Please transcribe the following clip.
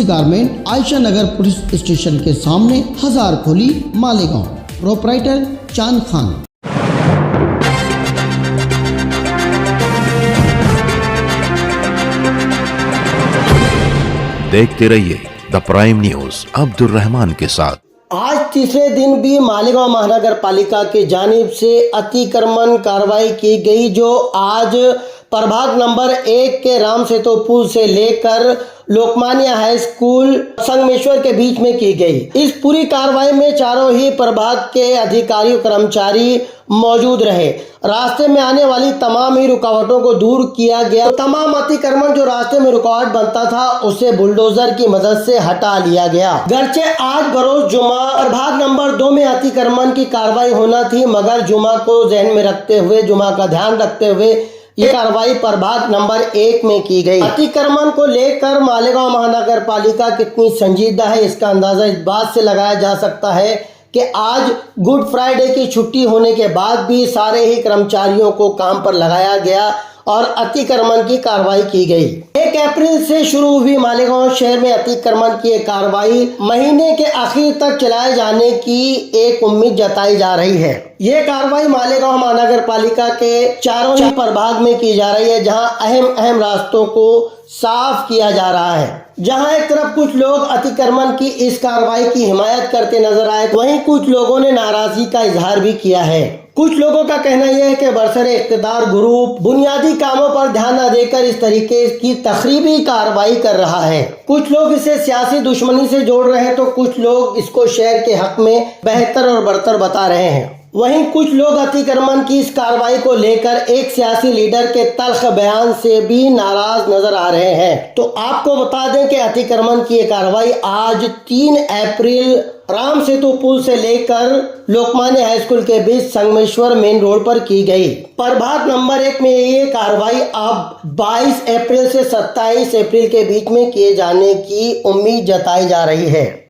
Garment, Ayesha नगर police station के सामने, हजार खोली, मालेगांव। प्रोपराइटर चांद खान। देखते रहिए the prime news Abdul Rahman के साथ। आज तीसरे दिन भी मालेगांव महानगर पालिका की जानिब से अतिक्रमण कार्रवाई की गई, जो आज प्रभाग नंबर 1 के राम सेतु पुल से लेकर लोकमान्य हाई स्कूल संगमेश्वर के बीच में की गई। इस पूरी कार्रवाई में चारों ही प्रभाग के अधिकारी कर्मचारी मौजूद रहे। रास्ते में आने वाली तमाम ही रुकावटों को दूर किया गया। तमाम अतिक्रमण जो रास्ते में रुकावट बनता था उसे बुलडोजर की मदद से हटा लिया गया। गर्चे आज बरोज जुमा प्रभाग नंबर 2 में अतिक्रमण की कार्रवाई होना थी, मगर जुमा को ध्यान में रखते हुए, जुमा का ध्यान रखते हुए ये कार्रवाई प्रभाग नंबर 1 में की गई। अतिक्रमण को लेकर मालेगांव महानगर पालिका कितनी संजीदा है, इसका अंदाजा इस बात से लगाया जा सकता है कि आज गुड फ्राइडे की छुट्टी होने के बाद भी सारे ही कर्मचारियों को काम पर लगाया गया और अतिक्रमण की कार्रवाई की गई। 1 अप्रैल से शुरू हुई मालेगांव शहर में अतिक्रमण की कार्रवाई महीने के आखिर तक चलाए जाने की एक उम्मीद जताई जा रही है। ये कार्रवाई मालेगांव महानगर पालिका के चारों ही प्रभाग में की जा रही है, जहां अहम रास्तों को साफ किया जा रहा है। जहां एक तरफ कुछ लोग अतिक्रमण की इस कार्रवाई की हिमायत करते नजर आए, वहीं कुछ लोगों ने नाराजगी का इजहार भी किया है। कुछ लोगों का कहना यह है कि बरसरे इख्तिदार ग्रुप बुनियादी कामों पर ध्यान न देकर इस तरीके की तखरीबी कार्रवाई कर रहा है। कुछ लोग इसे सियासी दुश्मनी से जोड़ रहे हैं, तो कुछ लोग इसको शहर के हक में बेहतर और बरतर बता रहे हैं। वहीं कुछ लोग अतिक्रमण की इस कार्रवाई को लेकर एक सियासी लीडर के तल्ख बयान से भी नाराज नजर आ रहे हैं। तो आपको बता दें कि अतिक्रमण की ये कार्रवाई आज 3 अप्रैल राम सेतु पुल से लेकर लोकमान्य हाई स्कूल के बीच संगमेश्वर मेन रोड पर की गई। प्रभाग नंबर 1 में ये कार्रवाई अब 22 अप्रैल से 27 अप्रैल के बीच में किए जाने की उम्मीद जताई जा रही है।